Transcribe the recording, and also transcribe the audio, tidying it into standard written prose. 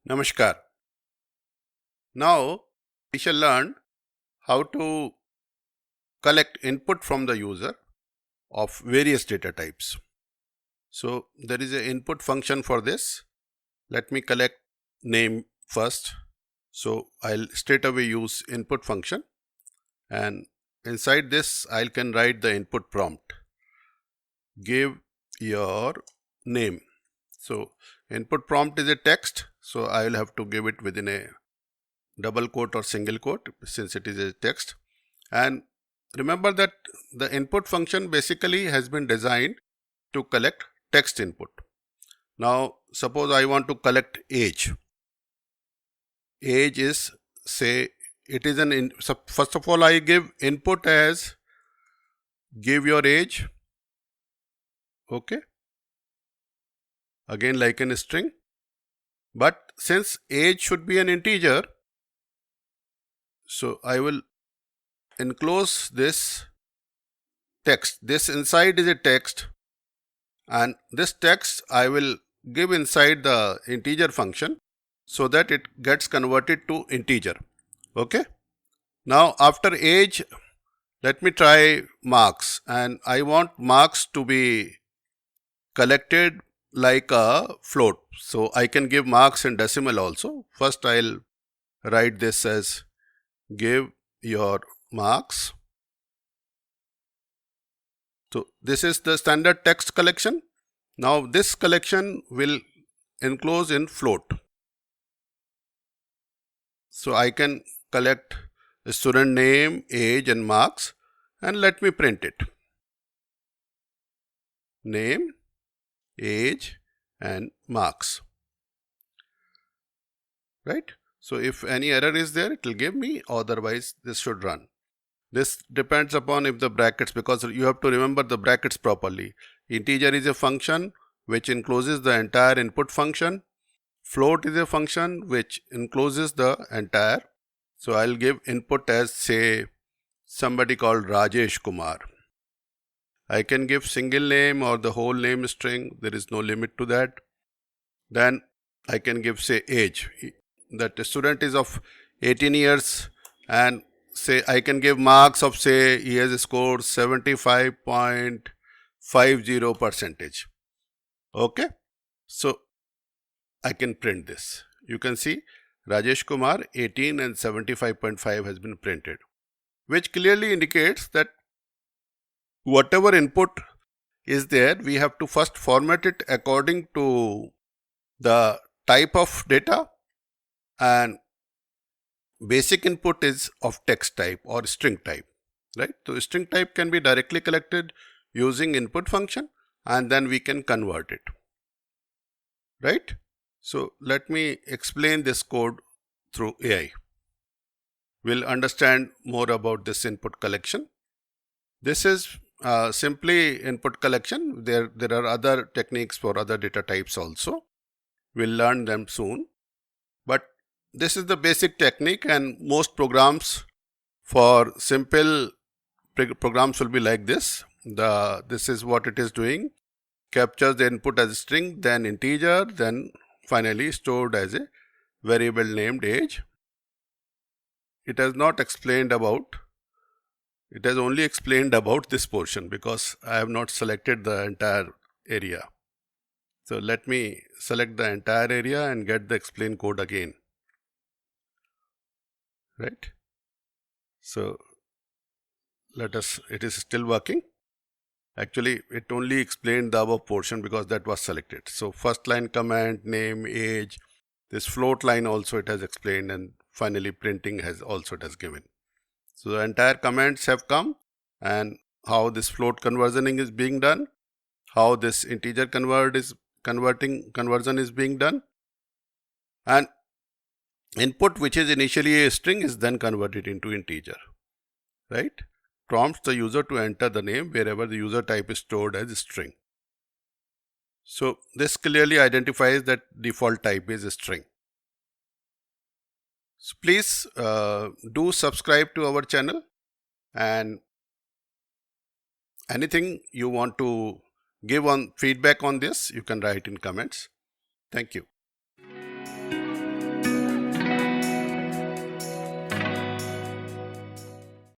Namaskar. Now we shall learn how to collect input from the user of various data types. So there is an input function for this. Let me collect name first. So I'll straight away use input function, and inside this I can write the input prompt. Give your name. So input prompt is a text, so I will have to give it within a double quote or single quote since it is a text. And remember that the input function basically has been designed to collect text input. Now suppose I want to collect age. Age is, say, it is so first of all I give input as give your age, okay, again like in a string, but since age should be an integer, so I will enclose this text. This inside is a text, and this text I will give inside the integer function so that it gets converted to integer. Okay. Now after age, let me try marks, and I want marks to be collected like a float. So I can give marks in decimal also. First I'll write this as give your marks. So this is the standard text collection. Now this collection will enclose in float. So I can collect the student name, age and marks, and let me print it. Name, age and marks. Right? So if any error is there, it will give me, otherwise this should run. This depends upon if the brackets, because you have to remember the brackets properly. Integer is a function which encloses the entire input function. Float is a function which encloses the entire. So I'll give input as, say, somebody called Rajesh Kumar. I can give single name or the whole name string. There is no limit to that. Then I can give, say, age. That the student is of 18 years, and say I can give marks of, say, he has scored 75.50%. Okay. So I can print this. You can see Rajesh Kumar 18 and 75.5 has been printed, which clearly indicates that whatever input is there, we have to first format it according to the type of data, and basic input is of text type or string type, right? So string type can be directly collected using input function, and then we can convert it, right? So let me explain this code through AI. We'll understand more about this input collection. This is simply input collection. There are other techniques for other data types also. We'll learn them soon. But this is the basic technique, and most programs for simple programs will be like this. This is what it is doing. Captures the input as a string, then integer, then finally stored as a variable named age. It has not explained about, it has only explained about this portion because I have not selected the entire area. So let me select the entire area and get the explain code again. Right? So let us, it is still working. Actually, it only explained the above portion because that was selected. So first line comment, name, age, this float line also it has explained, and finally printing has also it has given. So the entire comments have come, and how this float conversioning is being done, how this integer conversion is being done, and input which is initially a string is then converted into integer, right? Prompts the user to enter the name wherever the user type is stored as a string. So this clearly identifies that default type is a string. So please do subscribe to our channel, and anything you want to give on feedback on this, you can write in comments. Thank you.